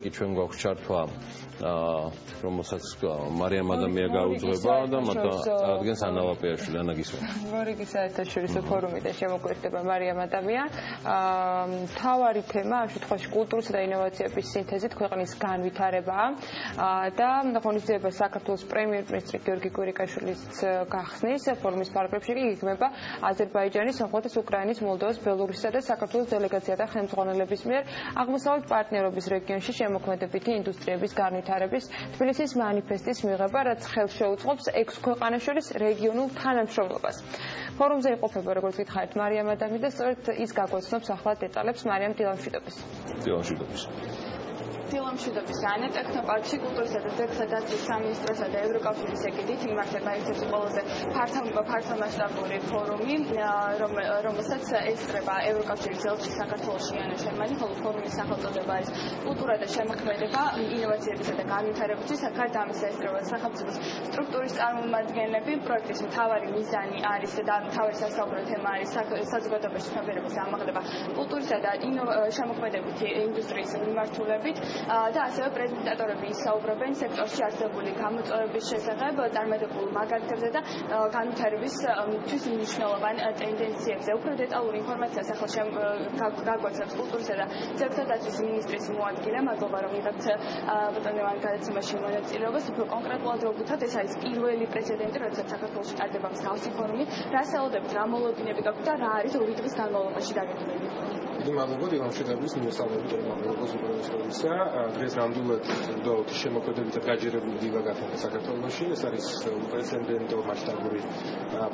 ჩვენ გვაქვს ჩართვა რომელსაც მარიამ ადამია გაუძღვება და წარადგენს ანა ლაპიაშვილი. ანა გისმენთ. მორიგი საერთაშორისო ფორუმი და შემოგვიერთდება მარიამ ადამია. მთავარი თემა ამ შემთხვევაში კულტურისა და ინოვაციების სინთეზით ქვეყნის განვითარებაა და ღონისძიება საქართველოს პრემიერ-მინისტრი გიორგი კვირიკაშვილის გახსნის ფორუმის ფარგლებში კი იქმნება აზერბაიჯანის, სომხეთის, უკრაინის, მოლდოვას, ბელორუსისა და საქართველოს დელეგაციათა ხელმძღვანელების მიერ აღმოსავლეთ პარტნიორობის რეგიონში შემოქმედებითი ინდუსტრიების განვითარების თბილისის მანიფესტის მიღება, რაც ხელს შეუწყობს 6 ქვეყანას შორის რეგიონულ თანამშრომლობას. ფორუმზე იმყოფება, როგორც გითხარით, მარიამ ადამი და სწორედ ის გაგვეცნობს ახლა დეტალებს. მარიამ, დილამშვიდობის. დილამშვიდობის. დილამშვიდობის. ანა ტექნოპარკში კულტურისა და დაცვის სამინისტროსა და ევროკავშირის ეგიდით იმართება ერთ-ერთი ყველაზე ფართომასშტაბური ფორუმი, რომელსაც ესწრება ევროკავშირის ელჩი საქართველოში ანა შერმანი, ხოლო ფორუმის სახელწოდება არის კულტურა და შემოქმედება, ინოვაციებისა და განვითარებისთვის. გარდა ამისა ესწრება სახელმწიფოს სტრუქტურის წარმომადგენლები. პროექტის მთავარი მიზანი არის და მთავარი სასაუბრო თემა არის საზოგადოებაში ცნობიერების ამაღლება კულტურისა და შემოქმედებითი ინდუსტრიის მიმართულებით. და ასევე პრეზენტატორები ისაუბრებენ სექტორში არსებული გამოწვევების შესახებ, წარმატებულ მაგალითებზე და განვითარებისთვის მნიშვნელოვან ტენდენციებზე. უფრო დეტალური ინფორმაციას ახლა გაგვაცნობს კულტურისა და ძეგლთა დაცვის მინისტრის მოადგილე. მადლობა, რომ იღებთ ბატონოვან გადაცემაში მონაწილეობას. უფრო კონკრეტულად რო ვთქვათ, ეს არის პირველი პრეცედენტი, როდესაც საქართველოში ტარდება მსგავსი ფორუმი. რა საუბრობთ, რა მოლოდინები გაქვთ და რა არის 2 დღის განმავლობაში დაგეგმილი? დიდი მადლობა დილამშვიდობის მიმოსავლებით მადლობას უპირველესობისა. დღეს ნამდვილად ვდაოთ შემოქმედებითად გაჯერებული დილა გახდა საქართველოში. ეს არის უპრეცედენტო მასშტაბური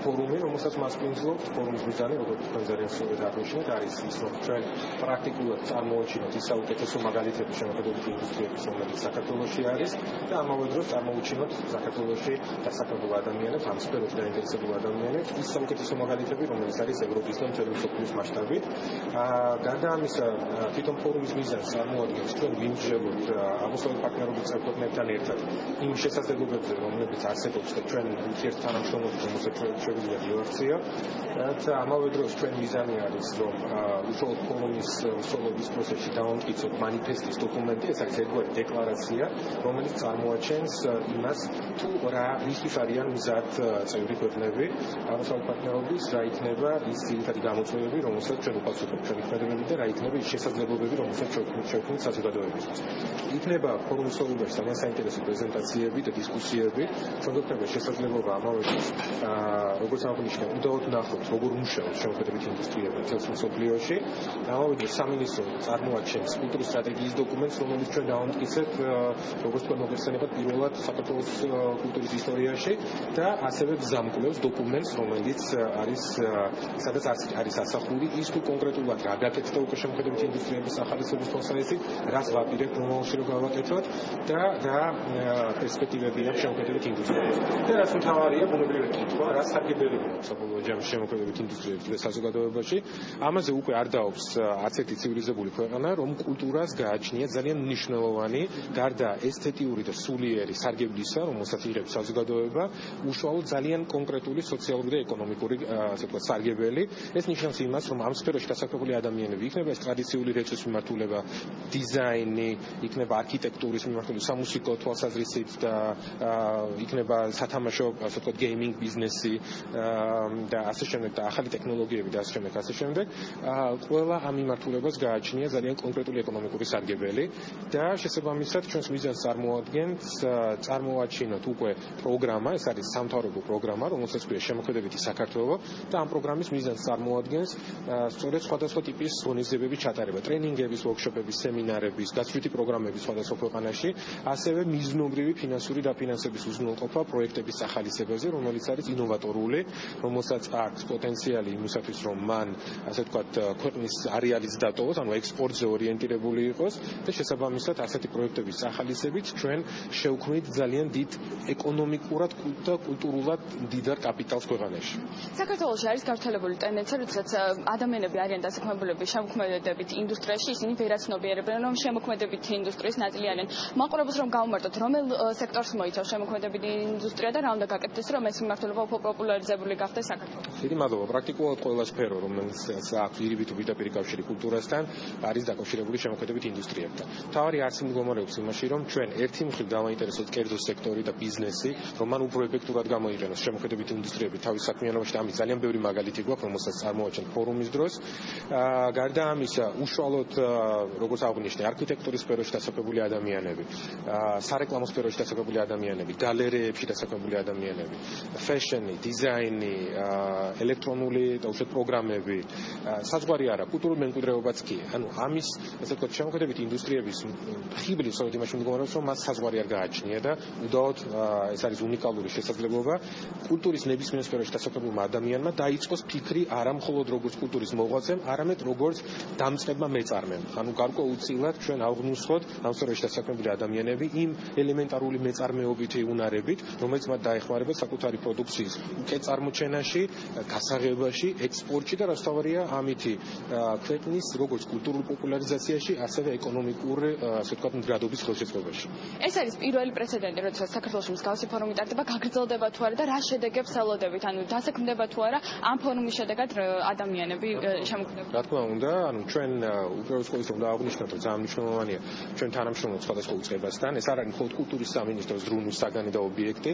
ფორუმი, რომელსაც მასპინძლობთ. ფორუმის მიზანი, როგორც თქვენ ძალიან სწორად აღნიშნეთ, არის ის, რომ ჩვენ პრაქტიკულად წარმოვაჩინოთ ის საუკეთესო მაგალითები შემოქმედებითი ინდუსტრიების, რომელიც საქართველოში არის და ამავე დროს წარმოვაჩინოთ საქართველოში დასაქმებულ ადამიანებს, ამ სფეროში დაინტერესებულ ადამიანებს, ის საუკეთესო მაგალითები, რომელიც არის ევროპის და მთელი მსოფლიოს მასშტაბით. გარდა ამისა, თვითონ ფორუმის მიზანს წარმოადგენს ჩვენ ვიმსჯელოთ აღმოსავლეთ პარტნიორობის ქვეყნებთან ერთად იმ შესაძლებლობებზე, რომლებიც არსებობს და ჩვენ ურთიერთთანამშრომლობით, რომელსაც შეგვიძლია გავახციო. და ამავე დროს ჩვენ მიზანი არის, რომ უშუალოდ ფორუმის მსვლელობის პროცესში დავამტკიცოთ მანიფესტის დოკუმენტი, ეს არის ერთგვარი დეკლარაცია, რომელიც წარმოაჩენს იმას, თუ რისთვის არიან მზად წევრი ქვეყნები აღმოსავლეთ პარტნიორობის, რა იქნება ის ძირითადი გამოწვევები, რომელსაც ჩვენ უპასუხობთ ჩვენი ქმედებები და რა იქნება ის შესაძლებლობები, რომელსაც შევქმნით საზოგადოებისთვის. იქნება ფორუმის მსვლელობაში ძალიან საინტერესო პრეზენტაციები და დისკუსიები. ჩვენ გვექნება შესაძლებლობა ამავე დროს, როგორც აღნიშნე, უდაოდ ნახოთ, როგორ მუშაობს შემოქმედებითი ინდუსტრიები მთელს მსოფლიოში. ამავე დროს სამინისტრო წარმოაჩენს კულტურის სტრატეგიის დოკუმენტს, რომელიც ჩვენ დავამტკიცებთ, როგორც თქვენ მოგეხსენებათ, პირველად საქართველოს კულტურის ისტორიაში და ასევე გზამკვლევს დოკუმენტს, რომელიც არის სადაც არის ასახული ის, თუ კონკრეტულად რა გაკეთდა უკვე შემოქმედებითი ინდუსტრიების ახალისების თვალსაზრისით, რას ვაპირებთ მომავალში რომ გავაკეთოთ და პერსპექტივები აქვს შემოქმედებითი ინდუსტრიების. და რაც მთავარია, ბუნებრივი კითხვა, რა სარგებლობები აქვს საბოლოო ჯამში შემოქმედებითი ინდუსტრიების და საზოგადოებაში. ამაზე უკვე არ დაობს არც ერთი ცივილიზებული ქვეყანა, რომ კულტურას გააჩნია ძალიან მნიშვნელოვანი, გარდა ესთეტიური და სულიერი სარგებლისა, რომელსაც იღებს საზოგადოება, უშუალოდ ძალიან კონკრეტული სოციალური და ეკონომიკური, ასე ვთქვათ, სარგებელი. ეს ნიშნავს იმას, რომ ამ სფეროში დასაქმებული ადამიანები იქნება ეს ტრადიციული რეწვის მიმართულება, დიზაინი, იქნება არქიტექტურის მიმართულება, სამუსიკო თვალსაზრისით და იქნება სათამაშო, ასე ვთქვათ, გეიმინგ ბიზნესი და ასე შემდეგ და ახალი ტექნოლოგიები და ასე შემდეგ, ასე შემდეგ. ყველა ამ მიმართულებას გააჩნია ძალიან კონკრეტული ეკონომიკური სარგებელი და შესაბამისად ჩვენს მიზანს წარმოვაჩინოთ უკვე პროგრამა, ეს არის სამთავრობო პროგრამა, რომელსაც ქვია შემოქმედებითი საქართველო და ამ პროგრამის მიზანს წარმოადგენს სწორედ სხვადასხვა ტიპის ღონისძიებების ჩატარება, ტრენინგების, ვორქშოპების, სემინარების, გასვლითი პროგრამების სხვადასხვა ქვეყანაში, ასევე მიზნობრივი ფინანსური დაფინანსების უზრუნველყოფა პროექტების სახალისებაზე, რომელიც არის ინოვატორული, რომელსაც აქვს პოტენციალი იმისათვის, რომ მან, ასე ვთქვათ, ქვეყნის არეალის დატოვოს, ანუ ექსპორტზე ორიენტირებული იყოს და შესაბამისად ასეთი პროექტების სახალისებით ჩვენ შევქმნით ძალიან დიდ ეკონომიკურად და კულტურულად მდიდარ კაპიტალს ქვეყანაში. საქართველოში არის გავრცელებული ტენდენცია, როდესაც ადამიანები არიან დასაქმებულები შემოქმედებით ინდუსტრიაში ისინი ვერაცნობიერებენ, რომ შემოქმედებით ინდუსტრიის ნაწილი არიან. მაყურებელს რომ გავუმარტოთ, რომელ სექტორს მოიცავს შემოქმედებით ინდუსტრია და რა უნდა გაკეთდეს, რომ ეს მიმართულება უფრო პოპულარიზებული გახდეს საქართველოში? დიდი მადლობა. პრაქტიკულად ყველა სფერო, რომელიც აქვს პირდაპირ პირდაპირ კავშირი კულტურასთან, არის დაკავშირებული შემოქმედებით ინდუსტრიებთან. თავარი არცი მდგომარეობს იმაში, რომ ჩვენ ერთი მხრივ დავაინტერესოთ კერძო სექტორი და ბიზნესი, რომ მან უფრო ეფექტურად გამოიყენოს შემოქმედებით ინდუსტრიები თავის საქმიანობაში და ამის ძალიან ბევრი მაგალითი გვაქვს, რომელსაც წარმოვაჩენთ ფორუმის დროს. გარდა ამისა, უშუალოდ როგორც აღნიშნე, არქიტექტურის სფეროში დასაქმებული ადამიანები, სარეკლამო სფეროში დასაქმებული ადამიანები, გალერეებში დასაქმებული ადამიანები, ფეშენი, დიზაინი, ელექტრონული და უშუალოდ პროგრამები, საზღვარი არა, კულტურული მემკვიდრეობაც კი. ანუ ამის, ასე ვთქვათ, შემოქმედებით ინდუსტრიების ხიბლი სწორედ იმაში მდგომარეობს, რომ მას საზღვარი არ გააჩნია და უდაოდ ეს არის უნიკალური შესაძლებლობა კულტურის ნებისმიერ სფეროში დასაქმებულმა ადამიანმა დაიწყოს ფიქრი არა მხოლოდ როგორც კულტურის მოღვაწემ, არამედ როგორც დამწყებმა მეწარმემ. ანუ გარკვეულწილად ჩვენ ავღნუსხოთ ამ სფეროში დასაქმებული ადამიანები იმ ელემენტარული მეწარმეობითი უნარებით, რომელიც მათ დაეხმარება საკუთარი პროდუქციის უკეთ წარმოჩენაში, გასაღებაში, ექსპორტში და რასთავარია ამითი ქვეყნის როგორც კულტურულ პოპულარიზაციაში, ასევე ეკონომიკურ, ასე ვთქვათ, მდგრადობის ხელშეწყობაში. ეს არის პირველი პრეცედენტი, როდესაც საქართველოში მსგავსი ფორუმი ტარდება, გაგრძელდება თუ არა და რა შედეგებს ელოდებით, ანუ დასაქმდება თუ არა ამ ფორუმის შედეგად ადამიანები შემოქმედებენ. რა თქმა უნდა, ანუ ჩვენ უპირველეს ყოვლისა უნდა აღვნიშნოთ, რომ ძალიან მნიშვნელოვანია ჩვენ თანამშრომლობთ სხვადასხვა უწყებასთან. ეს არ არის მხოლოდ კულტურის სამინისტროს ზრუნვის საგანი და ობიექტი.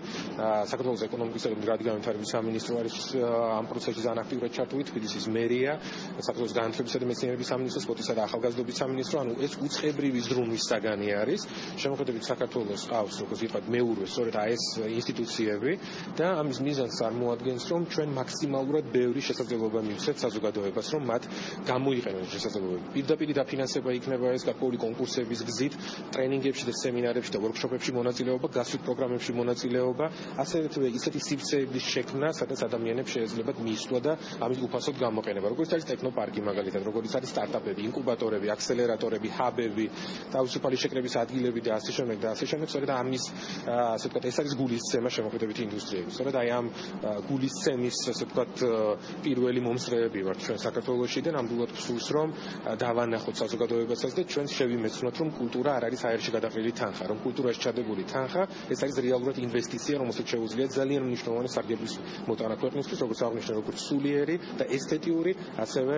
საქართველოს ეკონომიკისა და მდგრადი განვითარების სამინისტრო არის ამ პროცესში ძალიან აქტიურად ჩართული, თბილისის მერია, საქართველოს განათლებისა და მეცნიერების სამინისტრო, სპორტისა და ახალგაზრდობის სამინისტრო, ანუ ეს უწყებრივი ზრუნვის საგანი არის. შემოქმედებით საქართველოს ყავს, როგორც ვთქვათ, მეურვე, სწორედ ეს ინსტიტუციები და ამის მიზანს წარმოადგენს, რომ ჩვენ მაქსიმალურად ბევრი შესაძლებლობა მივცეთ საზოგადოებას, რომ მათ გამოიყენოს შესაძლებლობები. პირდაპირ დაფინანსება იქნება ეს გარკვეული კონკურსების გზით, ტრენინგებში და სემინარებში და ვორქშოპებში მონაწილეობა, გასვით პროგრამებში მონაწილეობა, ასევე ისეთი სივრცეების შექმნა, სადაც ადამიანებს შეეძლებათ მისვლა და ამის უფასოდ გამოყენება. როგორც არის ტექნოპარკი მაგალითად, როგორც არის სტარტაპები, ინკუბატორები, აქსელერატორები, ჰაბები, თავისუფალი შეკრების ადგილები და ასე შემდეგ და ასე შემდეგ. სწორედ ამის, ასე ვთქვათ, ეს არის გულისცემა შემოქმედებითი ინდუსტრიების. სწორედ აი ამ გულისცემის, ასე ვთქვათ, პირველი მომსწრეები ვართ ჩვენ საქართველოში და ნამდვილად ვსურს, რომ დავანახოთ საზოგადოებასაც და ჩვენ შევიმეცნოთ, რომ კულტურა არ არის აერში გადაყრილი თანხა, რომ კულტურაში ჩადებული თანხა, ეს არის რეალურად ინვესტიცია, რომელსაც შეუძლია ძალიან მნიშვნელოვანი სარგებლის მოტანა ქვეყნისთვის, როგორც აღნიშნე, როგორც სულიერი და ესთეტიური, ასევე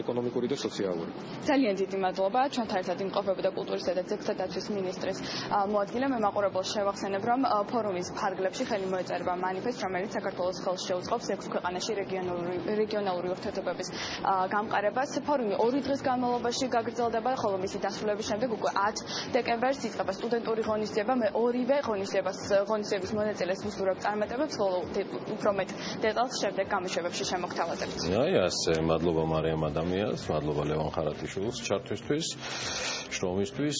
ეკონომიკური და სოციალური. ძალიან დიდი მადლობა. ჩვენთან ერთად იმყოფებოდა კულტურისა და ძეგლთა დაცვის მინისტრის მოადგილე. მე მაყურებელს შევახსენებ, რომ ფორუმის ფარგლებში ხელი მოეწერება მანიფესტს, რომელიც საქართველოს ხელს შეუწყობს 6 ქვეყანაში რეგიონალური ურთიერთობების გამყარებას. ფორუმი 2 დღის განმავლობაში გაგრძელდება, ხოლო მისი დასრულების შემდეგ უკვე 10 დეკემბერს იწყება სტუდენტური ღონისძიება. მე ორივე ღონისძიების მონაწილეს ვუსურვებ წარმატებებს, ხოლო უფრო მეტ დეტალს შემდეგ გამოშვებებში შემოგთავაზებთ. აი ასე, მადლობა მარიამ ადამიანს, მადლობა ლევან ხარატიშვილს ჩართვისთვის, შრომისთვის.